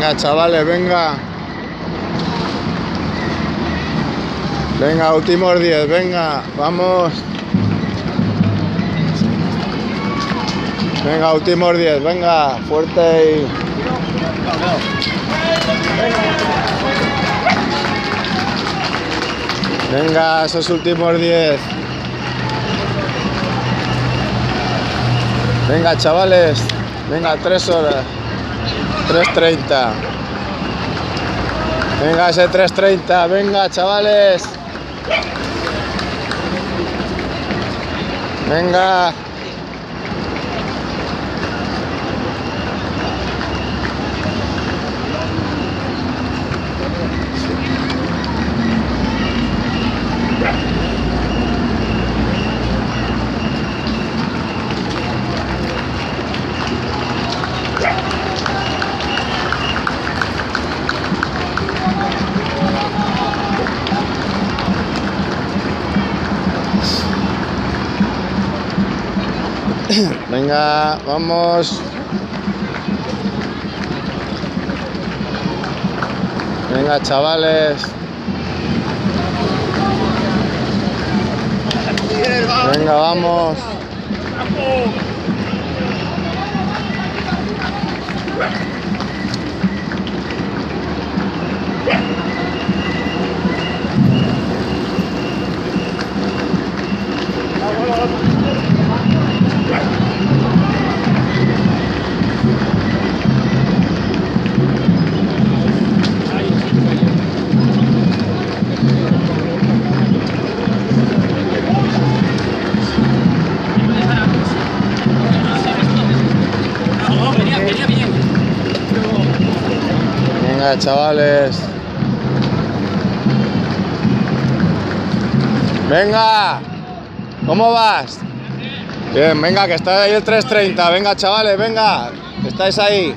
Venga, chavales, venga. Venga, últimos 10, venga, vamos. Venga, últimos 10, venga, fuerte y... Venga, esos últimos 10. Venga, chavales. Venga, 3 horas. 3:30. Venga, ese 3:30. Venga, chavales. Venga. Venga, vamos. Venga, chavales. Venga, vamos. Venga, chavales. Venga. ¿Cómo vas? Bien, venga, que está ahí el 3:30. Venga, chavales, venga. Que estáis ahí.